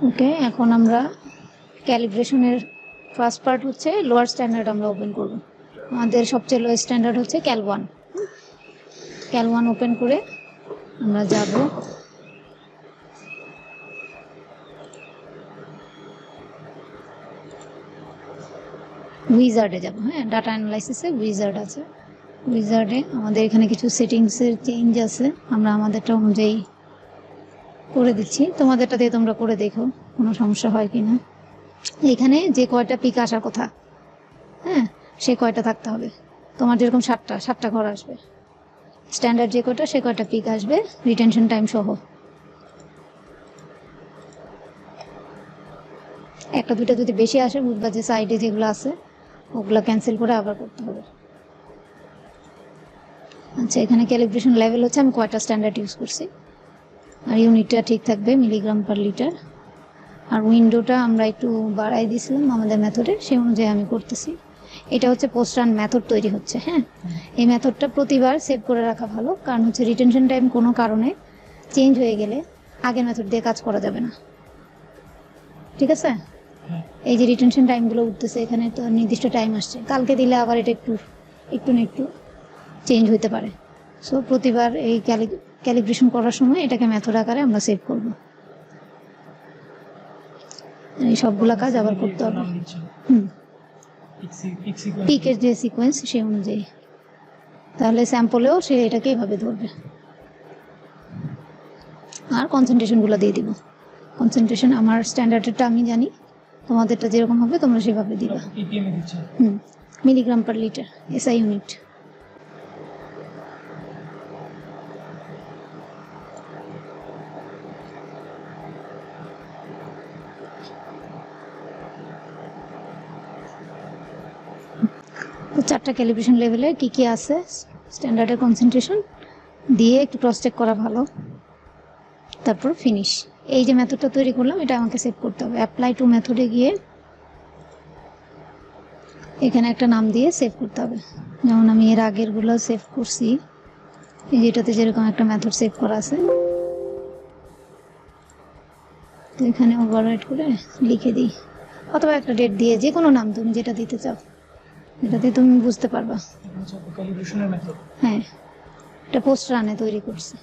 ওকে, এখন আমরা ক্যালিব্রেশনের first part হচ্ছে লোয়ার স্ট্যান্ডার্ড আমরা ওপেন করব। আমাদের সবচেয়ে লো স্ট্যান্ডার্ড হচ্ছে ক্যাল 1। ক্যাল 1 ওপেন করে আমরা যাব উইজার্ডে যাব। হ্যাঁ, ডাটা অ্যানালাইসিসে উইজার্ড আছে। উইজার্ডে আমাদের এখানে কিছু সেটিংসের চেঞ্জ আছে, আমরা আমাদেরটা অনুযায়ী করে দিচ্ছি। তোমাদেরটা দিয়ে তোমরা করে দেখো কোনো সমস্যা হয় কি না। এখানে যে কয়টা পিক আসার কথা, হ্যাঁ, সে কয়টা থাকতে হবে। তোমার যেরকম 7টা ঘর আসবে, স্ট্যান্ডার্ড যে কয়টা সে কয়টা পিক আসবে রিটেনশন টাইম সহ। একটা দুইটা যদি বেশি আসে বুঝবা যে সাইডে যেগুলো আছে ওগুলো ক্যান্সেল করে আবার করতে হবে। আচ্ছা, এখানে ক্যালিব্রেশন লেভেল হচ্ছে আমি কয়টা স্ট্যান্ডার্ড ইউজ করছি, আর ইউনিটটা ঠিক থাকবে মিলিগ্রাম পার লিটার। আর উইন্ডোটা আমরা একটু বাড়াই দিয়েছিলাম আমাদের মেথডে, সেই অনুযায়ী আমি করতেছি। এটা হচ্ছে পোস্ট রান মেথড তৈরি হচ্ছে। হ্যাঁ, এই মেথডটা প্রতিবার সেভ করে রাখা ভালো, কারণ হচ্ছে রিটেনশন টাইম কোনো কারণে চেঞ্জ হয়ে গেলে আগের মেথড দিয়ে কাজ করা যাবে না। ঠিক আছে, এই যে রিটেনশন টাইমগুলো উঠতেছে এখানে তো নির্দিষ্ট টাইম আসছে, কালকে দিলে আবার এটা একটু চেঞ্জ হতে পারে। সো প্রতিবার এই ক্যালিব্রেশন করার সময় এটাকে মেথড আকারে আমরা সেভ করব। এই সবগুলা কাজ আবার করতে হবে। পিকের যে সিকোয়েন্স সে অনুযায়ী, তাহলে স্যাম্পলেও সে এটাকে এইভাবে ধরবে। আর কনসেন্ট্রেশনগুলো দিয়ে দিব। কনসেন্ট্রেশন আমার স্ট্যান্ডার্ডেরটা আমি জানি, তোমাদেরটা যেরকম হবে তোমরা সেভাবে দিবা। Milligram per litre, SI unit. তো 4টা ক্যালিব্রেশন লেভেলে কী কী আছে, স্ট্যান্ডার্ডের কনসেন্ট্রেশন দিয়ে একটু ক্রস চেক করা ভালো, তারপর ফিনিশ। এই যে মেথডটা তৈরি করলাম এটা আমাকে সেভ করতে হবে। অ্যাপ্লাই টু মেথডে গিয়ে এখানে একটা নাম দিয়ে সেভ করতে হবে। যেমন আমি এর আগেরগুলো সেভ করছি, এই যেটাতে যেরকম একটা মেথড সেভ করা আছে, তো এখানে ওভাররাইট করে লিখে দিই, অথবা একটা ডেট দিয়ে যে কোনো নাম তুমি যেটা দিতে চাও, এটাতে তুমি বুঝতে পারবা। হ্যাঁ, এটা পোস্ট রানে তৈরি করছি।